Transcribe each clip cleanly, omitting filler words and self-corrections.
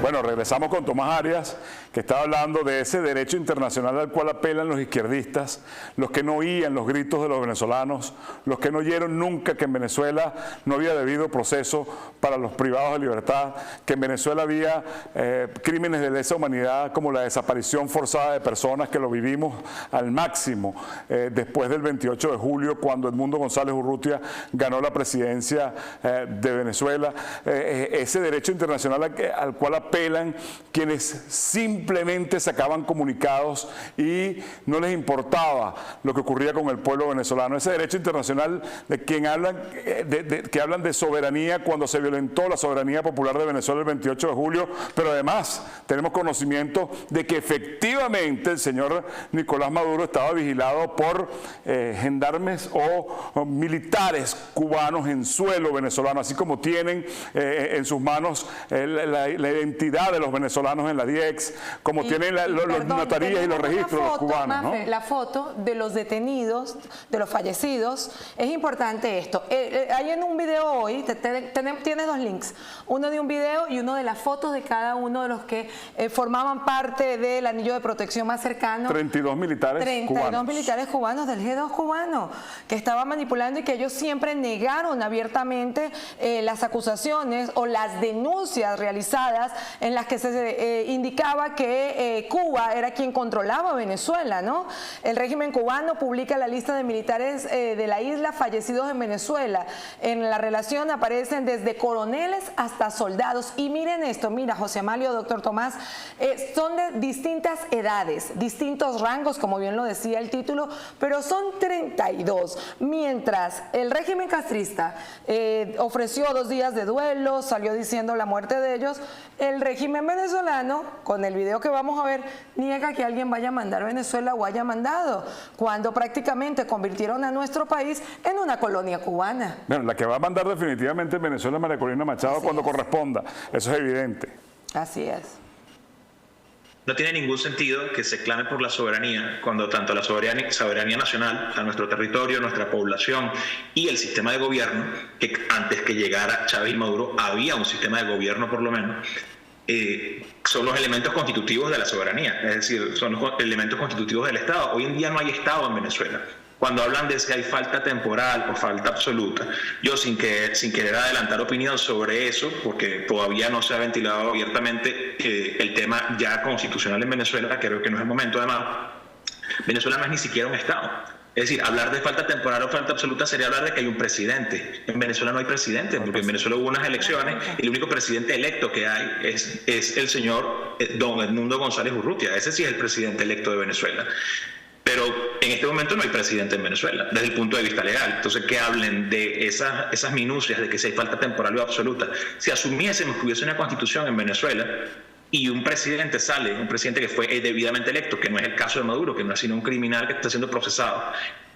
Bueno, regresamos con Tomás Arias, que estaba hablando de ese derecho internacional al cual apelan los izquierdistas, los que no oían los gritos de los venezolanos, los que no oyeron nunca que en Venezuela no había debido proceso para los privados de libertad, que en Venezuela había crímenes de lesa humanidad como la desaparición forzada de personas, que lo vivimos al máximo después del 28 de julio, cuando Edmundo González Urrutia ganó la presidencia de Venezuela. Ese derecho internacional al cual apelan quienes simplemente sacaban comunicados y no les importaba lo que ocurría con el pueblo venezolano. Ese derecho internacional de quien hablan, que hablan de soberanía cuando se violentó la soberanía popular de Venezuela el 28 de julio, pero además tenemos conocimiento de que efectivamente el señor Nicolás Maduro estaba vigilado por gendarmes o militares cubanos en suelo venezolano, así como tienen en sus manos la identidad de los venezolanos en la DIEX, como tienen las notarías y los registros de los cubanos, ¿no? La foto de los detenidos, de los fallecidos, es importante esto. Hay en un video hoy, tienes dos links, uno de un video y uno de las fotos de cada uno de los que formaban parte del anillo de protección más cercano. 32 militares 32 cubanos. militares cubanos del G2 cubano, que estaban manipulando y que ellos siempre negaron abiertamente las acusaciones o las denuncias realizadas en las que se indicaba que Cuba era quien controlaba Venezuela, ¿no? El régimen cubano publica la lista de militares de la isla fallecidos en Venezuela. En la relación aparecen desde coroneles hasta soldados. Y miren esto, mira, José Amalio, doctor Tomás, son de distintas edades, distintos rangos, como bien lo decía el título, pero son 32. Mientras el régimen castrista ofreció 2 días de duelo, salió diciendo la muerte de ellos, el régimen venezolano, con el video que vamos a ver, niega que alguien vaya a mandar a Venezuela o haya mandado, cuando prácticamente convirtieron a nuestro país en una colonia cubana. Bueno, la que va a mandar definitivamente en Venezuela es María Corina Machado cuando corresponda, eso es evidente. Así es. No tiene ningún sentido que se clame por la soberanía cuando tanto la soberanía nacional, a nuestro territorio, nuestra población y el sistema de gobierno, que antes que llegara Chávez y Maduro había un sistema de gobierno por lo menos, son los elementos constitutivos de la soberanía, es decir, son los elementos constitutivos del Estado. Hoy en día no hay Estado en Venezuela. Cuando hablan de si hay falta temporal o falta absoluta, yo sin querer adelantar opinión sobre eso, porque todavía no se ha ventilado abiertamente el tema ya constitucional en Venezuela, creo que no es el momento. Además, Venezuela no es ni siquiera un Estado. Es decir, hablar de falta temporal o falta absoluta sería hablar de que hay un presidente. En Venezuela no hay presidente, porque en Venezuela hubo unas elecciones y el único presidente electo que hay es el señor don Edmundo González Urrutia. Ese sí es el presidente electo de Venezuela. Pero en este momento no hay presidente en Venezuela, desde el punto de vista legal. Entonces, que hablen de esas minucias, de que si hay falta temporal o absoluta. Si asumiésemos que hubiese una constitución en Venezuela y un presidente sale, un presidente que fue debidamente electo, que no es el caso de Maduro, que no es sino un criminal que está siendo procesado,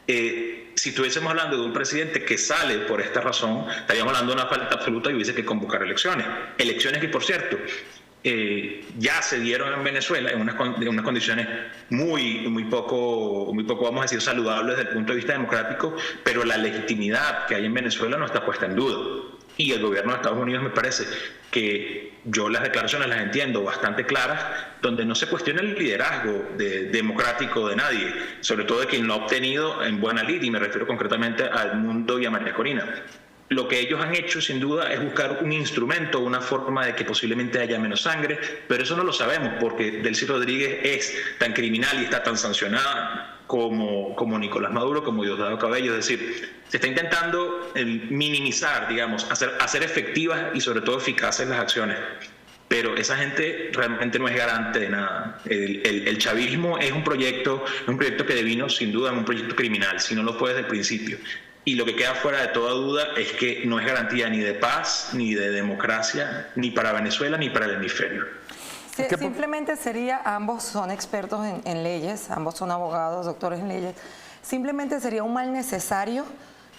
si estuviésemos hablando de un presidente que sale por esta razón, estaríamos hablando de una falta absoluta y hubiese que convocar elecciones. Elecciones que, por cierto, ya se dieron en Venezuela en unas condiciones muy poco, vamos a decir, saludables desde el punto de vista democrático, pero la legitimidad que hay en Venezuela no está puesta en duda. Y el gobierno de Estados Unidos, me parece que yo las declaraciones las entiendo bastante claras, donde no se cuestiona el liderazgo democrático de nadie, sobre todo de quien lo ha obtenido en buena lid, y me refiero concretamente a Edmundo y a María Corina. Lo que ellos han hecho, sin duda, es buscar un instrumento, una forma de que posiblemente haya menos sangre, pero eso no lo sabemos porque Delcy Rodríguez es tan criminal y está tan sancionada como Nicolás Maduro, como Diosdado Cabello. Es decir, se está intentando minimizar, digamos, hacer efectivas y sobre todo eficaces las acciones. Pero esa gente realmente no es garante de nada. El chavismo es un proyecto que devino sin duda en un proyecto criminal, si no lo fue desde el principio. Y lo que queda fuera de toda duda es que no es garantía ni de paz, ni de democracia, ni para Venezuela, ni para el hemisferio. Simplemente sería, ambos son expertos en leyes, ambos son abogados, doctores en leyes, simplemente sería un mal necesario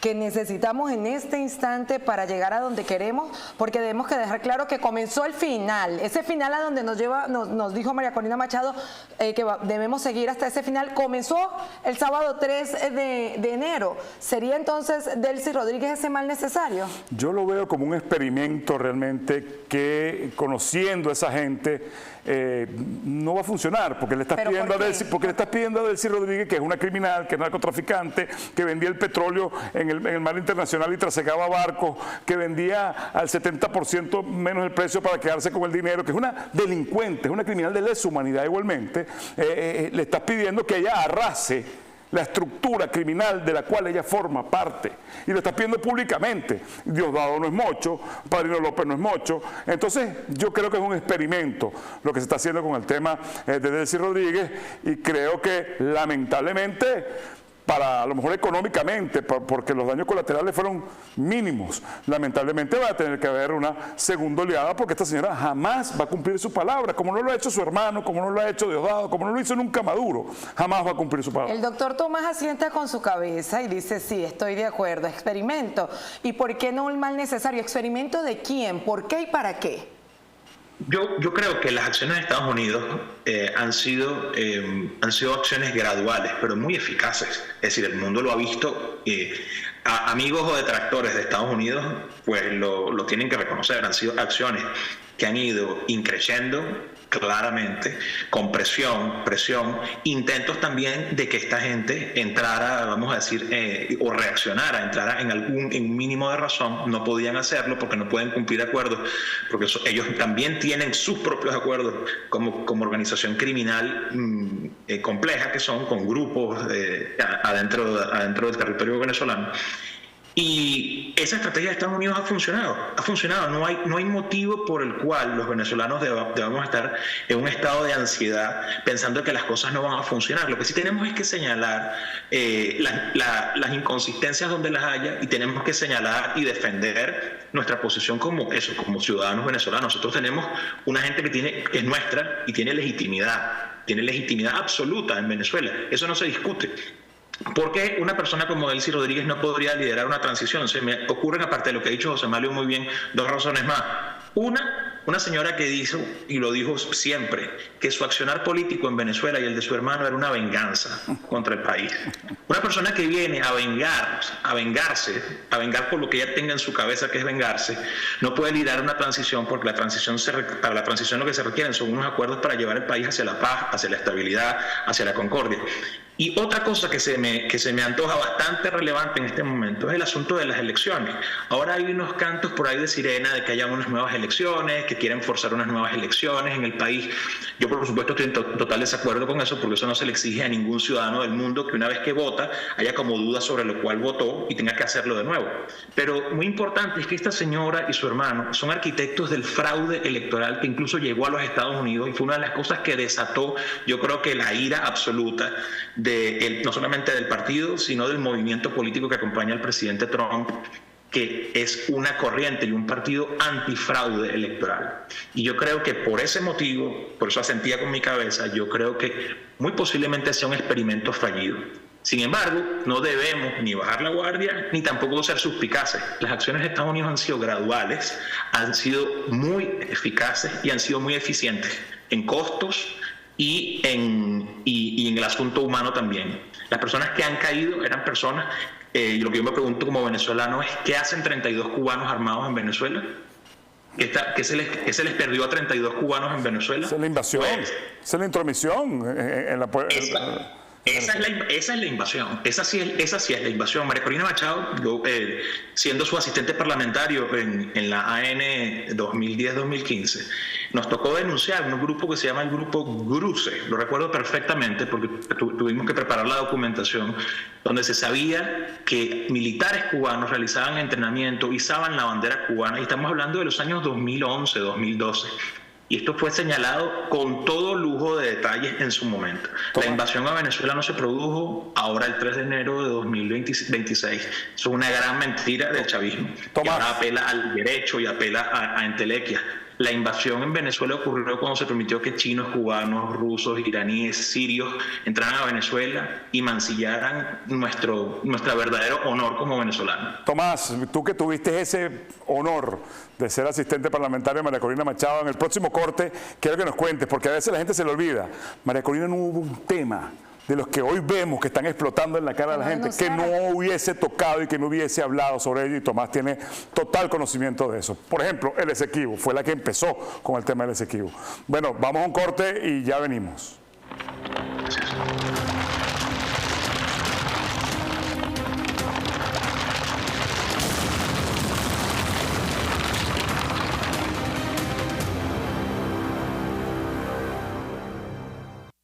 que necesitamos en este instante para llegar a donde queremos? Porque debemos que dejar claro que comenzó el final, ese final a donde nos dijo María Corina Machado que debemos seguir hasta ese final, comenzó el sábado 3 de enero. ¿Sería entonces Delcy Rodríguez ese mal necesario? Yo lo veo como un experimento realmente que, conociendo a esa gente, no va a funcionar, porque le estás pidiendo a Delcy Rodríguez, que es una criminal, que es narcotraficante, que vendía el petróleo en el mar internacional y trasegaba barcos, que vendía al 70% menos el precio para quedarse con el dinero, que es una delincuente, es una criminal de lesa humanidad igualmente. Le estás pidiendo que ella arrase la estructura criminal de la cual ella forma parte, y lo está pidiendo públicamente. Diosdado no es mocho, Padrino López no es mocho. Entonces yo creo que es un experimento lo que se está haciendo con el tema de Delcy Rodríguez, y creo que lamentablemente, para a lo mejor económicamente, porque los daños colaterales fueron mínimos, lamentablemente va a tener que haber una segunda oleada, porque esta señora jamás va a cumplir su palabra, como no lo ha hecho su hermano, como no lo ha hecho Diosdado, como no lo hizo nunca Maduro, jamás va a cumplir su palabra. El doctor Tomás asienta con su cabeza y dice: sí, estoy de acuerdo, experimento. ¿Y por qué no el mal necesario? ¿Experimento de quién? ¿Por qué y para qué? Yo creo que las acciones de Estados Unidos han sido acciones graduales, pero muy eficaces. Es decir, el mundo lo ha visto. Amigos o detractores de Estados Unidos pues lo tienen que reconocer. Han sido acciones que han ido increciendo claramente, con presión, intentos también de que esta gente entrara, vamos a decir, o reaccionara, entrara en un mínimo de razón. No podían hacerlo porque no pueden cumplir acuerdos, porque ellos también tienen sus propios acuerdos como organización criminal compleja, que son con grupos adentro del territorio venezolano. Y esa estrategia de Estados Unidos ha funcionado. No hay motivo por el cual los venezolanos debamos estar en un estado de ansiedad pensando que las cosas no van a funcionar. Lo que sí tenemos es que señalar las inconsistencias donde las haya, y tenemos que señalar y defender nuestra posición como ciudadanos venezolanos. Nosotros tenemos una gente que es nuestra y tiene legitimidad absoluta en Venezuela. Eso no se discute. ¿Por qué una persona como Delcy Rodríguez no podría liderar una transición? Se me ocurren, aparte de lo que ha dicho José Mario muy bien, dos razones más. Una señora que dijo, y lo dijo siempre, que su accionar político en Venezuela y el de su hermano era una venganza contra el país. Una persona que viene a vengar por lo que ella tenga en su cabeza, que es vengarse, no puede liderar una transición, porque para la transición lo que se requieren son unos acuerdos para llevar el país hacia la paz, hacia la estabilidad, hacia la concordia. Y otra cosa que se me antoja bastante relevante en este momento es el asunto de las elecciones. Ahora hay unos cantos por ahí de sirena de que haya unas nuevas elecciones, que quieren forzar unas nuevas elecciones en el país. Yo, por supuesto, estoy en total desacuerdo con eso, porque eso no se le exige a ningún ciudadano del mundo que una vez que vota haya como dudas sobre lo cual votó y tenga que hacerlo de nuevo. Pero muy importante es que esta señora y su hermano son arquitectos del fraude electoral que incluso llegó a los Estados Unidos, y fue una de las cosas que desató, yo creo que la ira absoluta no solamente del partido, sino del movimiento político que acompaña al presidente Trump, que es una corriente y un partido antifraude electoral. Y yo creo que por ese motivo, por eso asentía con mi cabeza, yo creo que muy posiblemente sea un experimento fallido. Sin embargo, no debemos ni bajar la guardia, ni tampoco ser suspicaces. Las acciones de Estados Unidos han sido graduales, han sido muy eficaces y han sido muy eficientes en costos y en el asunto humano también. Las personas que han caído eran personas, y lo que yo me pregunto como venezolano es: ¿qué hacen 32 cubanos armados en Venezuela? ¿Qué se les perdió a 32 cubanos en Venezuela? Esa es la invasión, pues, esa es la intromisión en la... Esa es la invasión, esa sí es la invasión. María Corina Machado, siendo su asistente parlamentario en la AN 2010-2015, nos tocó denunciar un grupo que se llama el Grupo GRUCE, lo recuerdo perfectamente porque tuvimos que preparar la documentación, donde se sabía que militares cubanos realizaban entrenamiento, izaban la bandera cubana, y estamos hablando de los años 2011, 2012. Y esto fue señalado con todo lujo de detalles en su momento. La invasión a Venezuela no se produjo ahora el 3 de enero de 2026. Eso es una gran mentira del chavismo. Que ahora apela al derecho y apela a entelequias. La invasión en Venezuela ocurrió cuando se permitió que chinos, cubanos, rusos, iraníes, sirios entraran a Venezuela y mancillaran nuestro verdadero honor como venezolanos. Tomás, tú que tuviste ese honor de ser asistente parlamentario de María Corina Machado, en el próximo corte quiero que nos cuentes, porque a veces la gente se le olvida, María Corina no hubo un tema de los que hoy vemos que están explotando en la cara de la gente, que no hubiese tocado y que no hubiese hablado sobre ello, y Tomás tiene total conocimiento de eso. Por ejemplo, el Esequibo, fue la que empezó con el tema del Esequibo. Bueno, vamos a un corte y ya venimos.